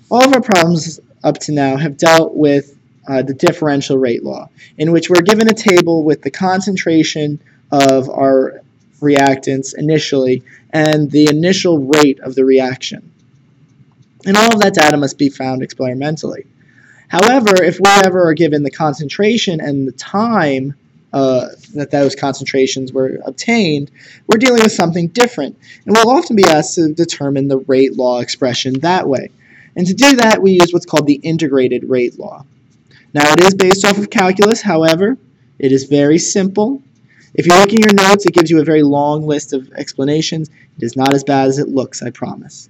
All of our problems up to now have dealt with the differential rate law, in which we're given a table with the concentration of our reactants initially and the initial rate of the reaction. And all of that data must be found experimentally. However, if we ever are given the concentration and the time that those concentrations were obtained, we're dealing with something different. And we'll often be asked to determine the rate law expression that way. And to do that, we use what's called the integrated rate law. Now, it is based off of calculus, however, it is very simple. If you look in your notes, it gives you a very long list of explanations. It is not as bad as it looks, I promise.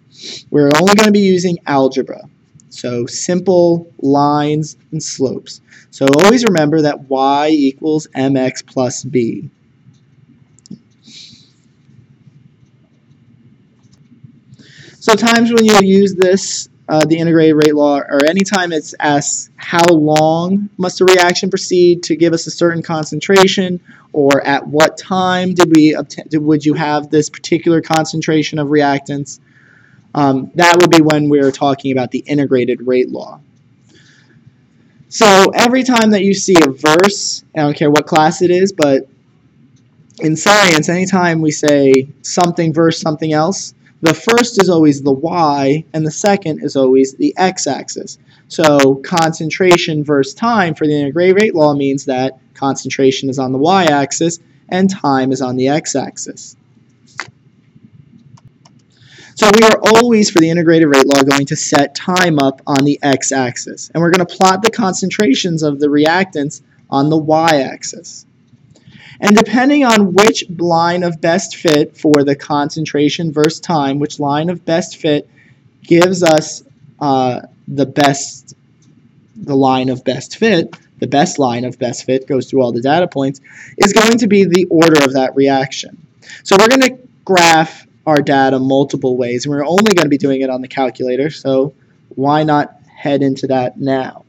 We're only going to be using algebra, so simple lines and slopes. So always remember that y equals mx plus b. So times when you use this, the integrated rate law, or anytime it's asked how long must a reaction proceed to give us a certain concentration, or at what time would you have this particular concentration of reactants, that would be when we're talking about the integrated rate law. So every time that you see a verse, I don't care what class it is, but in science, anytime we say something versus something else, the first is always the y, and the second is always the x-axis. So concentration versus time for the integrated rate law means that concentration is on the y-axis and time is on the x-axis. So we are always, for the integrated rate law, going to set time up on the x-axis. And we're going to plot the concentrations of the reactants on the y-axis. And depending on which line of best fit for the concentration versus time, which line of best fit gives us the line of best fit, the best line of best fit goes through all the data points, is going to be the order of that reaction. So we're going to graph our data multiple ways, and we're only going to be doing it on the calculator, so why not head into that now?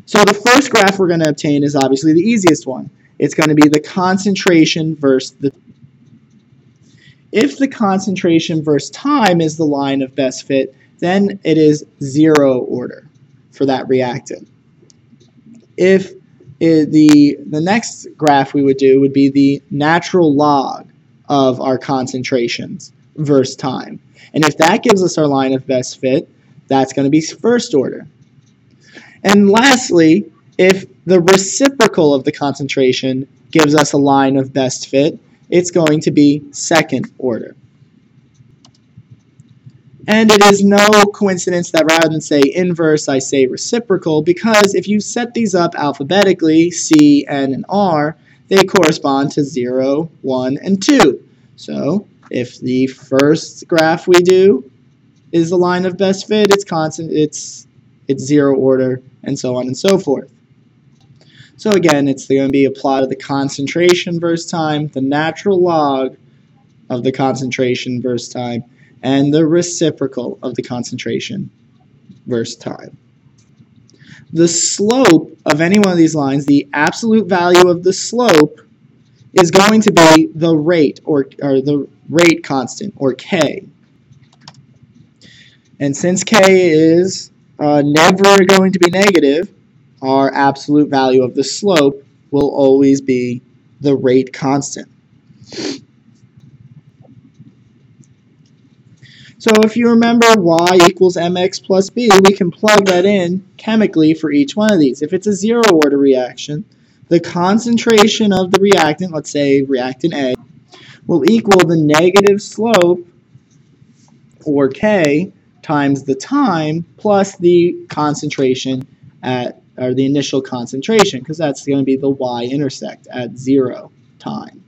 So the first graph we're going to obtain is obviously the easiest one. It's going to be the concentration versus the... If the concentration versus time is the line of best fit, then it is zero order for that reactant. If the next graph we would do would be the natural log of our concentrations versus time. And if that gives us our line of best fit, that's going to be first order. And lastly, if the reciprocal of the concentration gives us a line of best fit, it's going to be second order. And it is no coincidence that rather than say inverse, I say reciprocal, because if you set these up alphabetically, C, N, and R, they correspond to 0, 1, and 2. So if the first graph we do is the line of best fit, it's constant, it's zero order, and so on and so forth. So again, it's going to be a plot of the concentration versus time, the natural log of the concentration versus time, and the reciprocal of the concentration versus time. The slope of any one of these lines, the absolute value of the slope, is going to be the rate, or the rate constant, or K. And since K is never going to be negative, our absolute value of the slope will always be the rate constant. So if you remember y equals mx plus b, we can plug that in chemically for each one of these. If it's a zero order reaction, the concentration of the reactant, let's say reactant A, will equal the negative slope, or K, times the time plus the concentration or the initial concentration, because that's going to be the y-intersect at 0 time.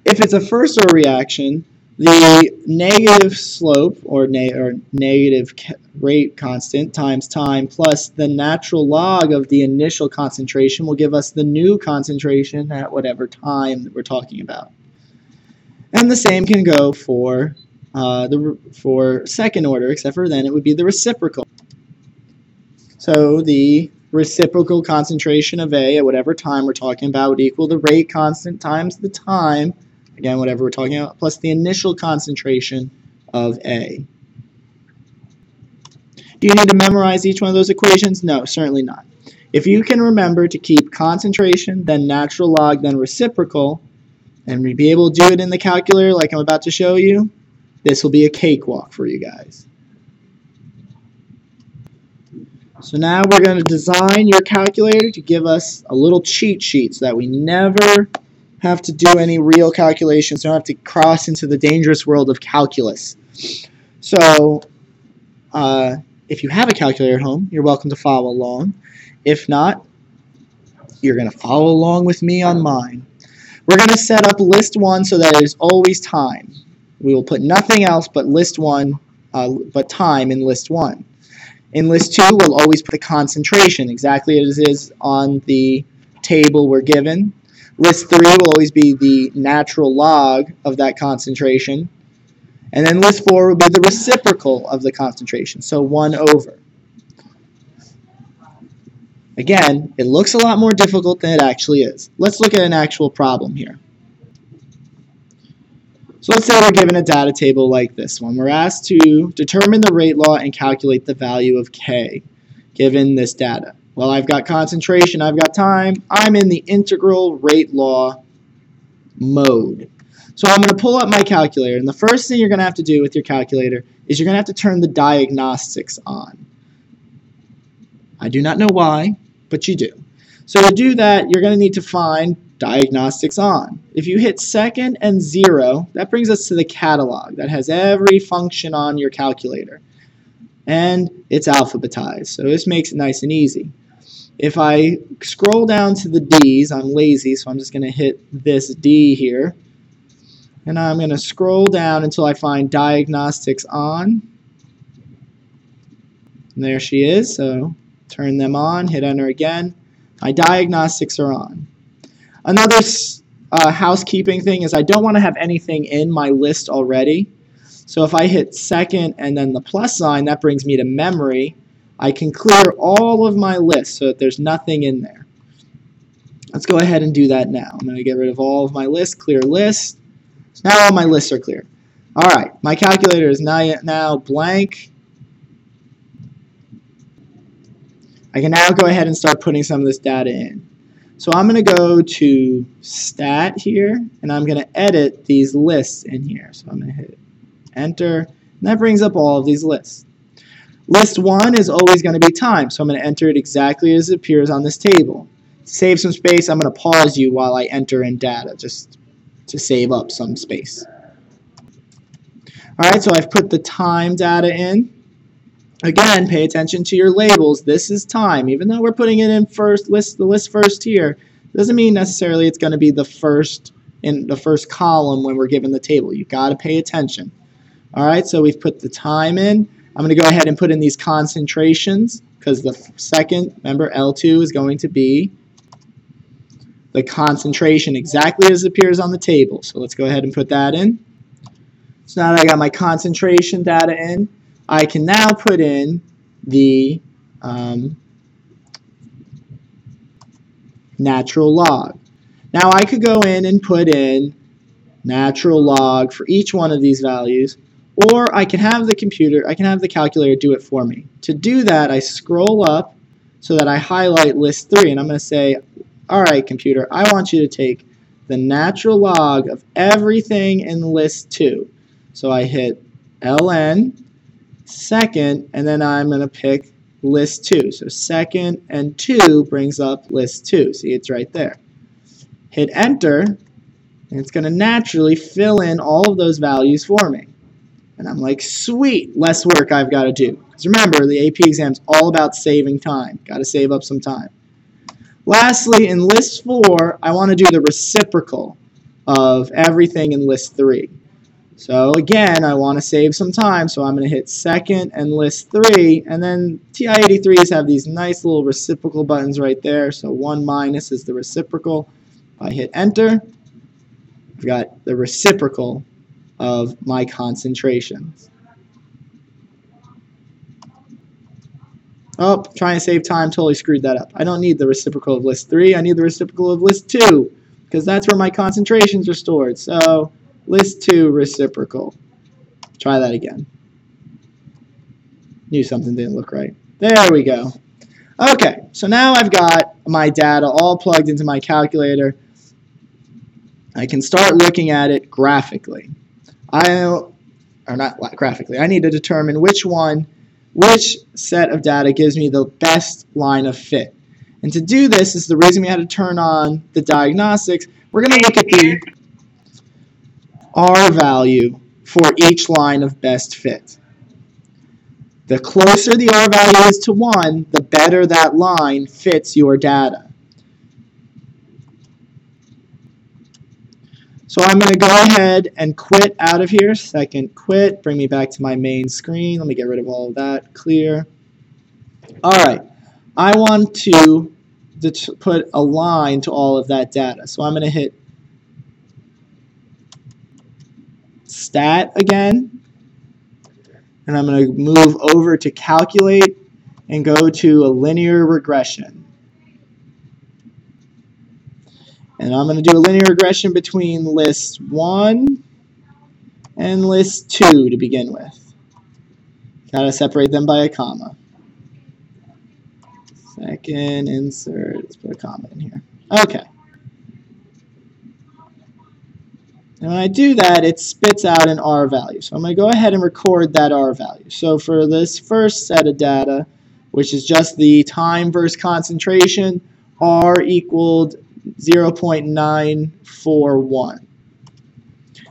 If it's a first order reaction, the negative slope, or negative rate constant, times time plus the natural log of the initial concentration will give us the new concentration at whatever time that we're talking about. And the same can go for second order, except for then it would be the reciprocal. So the reciprocal concentration of A at whatever time we're talking about would equal the rate constant times the time, again, whatever we're talking about, plus the initial concentration of A. Do you need to memorize each one of those equations? No, certainly not. If you can remember to keep concentration, then natural log, then reciprocal, and be able to do it in the calculator like I'm about to show you, this will be a cakewalk for you guys. So now we're going to design your calculator to give us a little cheat sheet so that we never have to do any real calculations, don't have to cross into the dangerous world of calculus. So if you have a calculator at home, you're welcome to follow along. If not, you're going to follow along with me on mine. We're going to set up list 1 so that it is always time. We will put nothing else but list 1, but time in list 1. In list 2, we'll always put the concentration exactly as it is on the table we're given. List 3 will always be the natural log of that concentration. And then list 4 will be the reciprocal of the concentration, so 1 over. Again, it looks a lot more difficult than it actually is. Let's look at an actual problem here. So let's say we're given a data table like this one. We're asked to determine the rate law and calculate the value of K given this data. Well, I've got concentration, I've got time. I'm in the integral rate law mode. So I'm going to pull up my calculator, and the first thing you're going to have to do with your calculator is you're going to have to turn the diagnostics on. I do not know why, but you do. So to do that, you're going to need to find diagnostics on. If you hit second and 0, that brings us to the catalog. That has every function on your calculator. And it's alphabetized, so this makes it nice and easy. If I scroll down to the D's, I'm lazy, so I'm just going to hit this D here. And I'm going to scroll down until I find diagnostics on. And there she is, so turn them on, hit enter again. My diagnostics are on. Another housekeeping thing is I don't want to have anything in my list already. So if I hit second and then the plus sign, that brings me to memory. I can clear all of my lists so that there's nothing in there. Let's go ahead and do that now. I'm going to get rid of all of my lists, clear list. So now all my lists are clear. All right, my calculator is now blank. I can now go ahead and start putting some of this data in. So I'm going to go to Stat here, and I'm going to edit these lists in here. So I'm going to hit Enter, and that brings up all of these lists. List 1 is always going to be time, so I'm going to enter it exactly as it appears on this table. To save some space, I'm going to pause you while I enter in data, just to save up some space. All right, so I've put the time data in. Again, pay attention to your labels. This is time. Even though we're putting it in first, the list first here, doesn't mean necessarily it's going to be the first in the first column when we're given the table. You've got to pay attention. All right, so we've put the time in. I'm going to go ahead and put in these concentrations because the second, remember, L2 is going to be the concentration exactly as it appears on the table. So let's go ahead and put that in. So now that I got my concentration data in, I can now put in the natural log. Now I could go in and put in natural log for each one of these values, or I can have the calculator do it for me. To do that, I scroll up so that I highlight list 3, and I'm going to say, all right, computer, I want you to take the natural log of everything in list 2. So I hit ln, second, and then I'm going to pick list 2. So second and 2 brings up list 2. See, it's right there. Hit enter, and it's going to naturally fill in all of those values for me. And I'm like, sweet, less work I've got to do. Because remember, the AP exam is all about saving time. Got to save up some time. Lastly, in list 4, I want to do the reciprocal of everything in list 3. So again, I want to save some time, so I'm going to hit second and list 3, and then TI-83s have these nice little reciprocal buttons right there, so 1 minus is the reciprocal. If I hit enter, I've got the reciprocal of my concentrations. Oh, trying to save time, totally screwed that up. I don't need the reciprocal of list 3, I need the reciprocal of list 2, because that's where my concentrations are stored. So list 2 reciprocal. Try that again. Knew something didn't look right. There we go. Okay, so now I've got my data all plugged into my calculator. I can start looking at it graphically. Or not graphically. I need to determine which set of data gives me the best line of fit. And to do this is the reason we had to turn on the diagnostics. We're going to look at the R value for each line of best fit. The closer the R value is to 1, the better that line fits your data. So I'm going to go ahead and quit out of here. Second quit, bring me back to my main screen. Let me get rid of all of that. Clear. All right. I want to put a line to all of that data. So I'm going to hit Stat again. And I'm going to move over to Calculate and go to a linear regression. And I'm going to do a linear regression between list 1 and list 2 to begin with. Got to separate them by a comma. Second, insert, let's put a comma in here. Okay. And when I do that, it spits out an R value. So I'm going to go ahead and record that R value. So for this first set of data, which is just the time versus concentration, R equaled 0.941,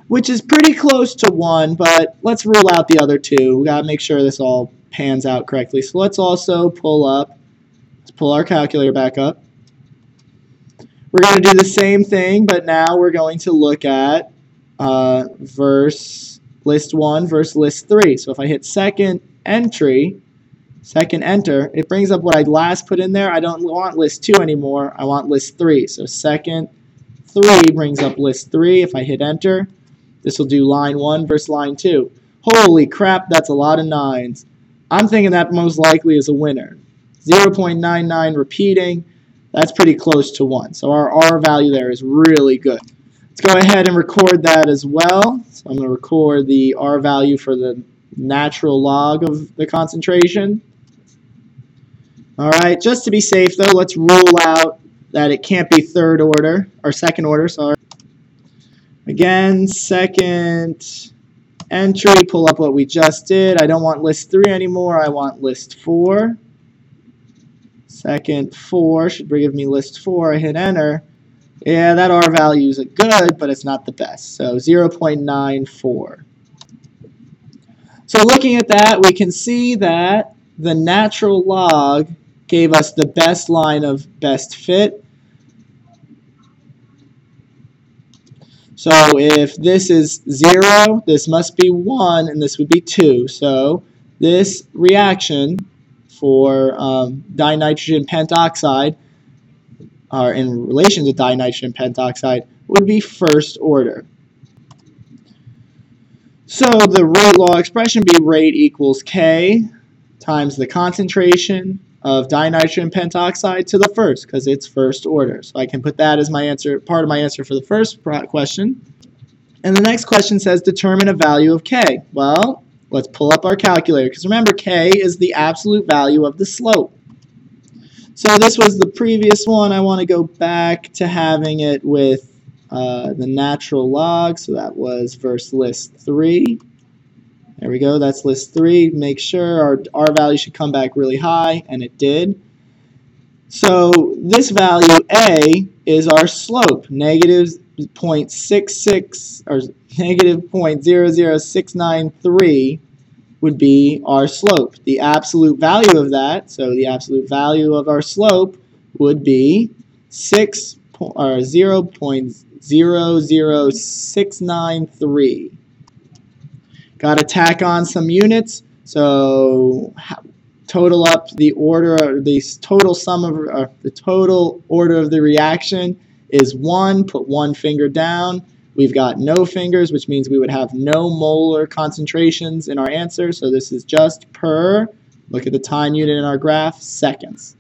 which is pretty close to 1, but let's rule out the other two. We got to make sure this all pans out correctly. So let's also pull our calculator back up. We're going to do the same thing, but now we're going to look at verse list 1 versus list 3. So if I hit second enter, it brings up what I last put in there. I don't want list 2 anymore. I want list 3. So second 3 brings up list 3. If I hit enter, this will do line 1 versus line 2. Holy crap, that's a lot of 9s. I'm thinking that most likely is a winner. 0.99 repeating, that's pretty close to 1. So our R value there is really good. Let's go ahead and record that as well. So I'm going to record the R value for the natural log of the concentration. All right, just to be safe though, let's rule out that it can't be second order, sorry. Again, second entry, pull up what we just did. I don't want list 3 anymore, I want list 4. Second 4 should give me list 4, I hit enter. Yeah, that R value is good, but it's not the best, so 0.94. So looking at that, we can see that the natural log gave us the best line of best fit. So if this is 0, this must be 1, and this would be 2. So this reaction for dinitrogen pentoxide, or in relation to dinitrogen pentoxide, would be first order. So the rate law expression would be rate equals K times the concentration of dinitrogen pentoxide to the first, because it's first order. So I can put that as my answer, part of my answer for the first question. And the next question says determine a value of K. Well, let's pull up our calculator, because remember, K is the absolute value of the slope. So this was the previous one. I want to go back to having it with the natural log. So that was versus list 3. There we go. That's list 3. Make sure our R value should come back really high, and it did. So this value, A, is our slope, negative 0.66 or negative 0.00693 would be our slope. The absolute value of that, so the absolute value of our slope would be 0.00693. Got to tack on some units, so total up the order, the total sum of the total order of the reaction is 1. Put 1 finger down. We've got no fingers, which means we would have no molar concentrations in our answer. So this is just per, look at the time unit in our graph, seconds.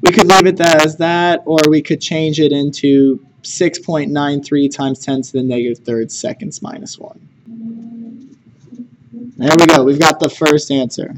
We could leave it as that, or we could change it into 6.93 times 10 to the negative third seconds minus 1. There we go. We've got the first answer.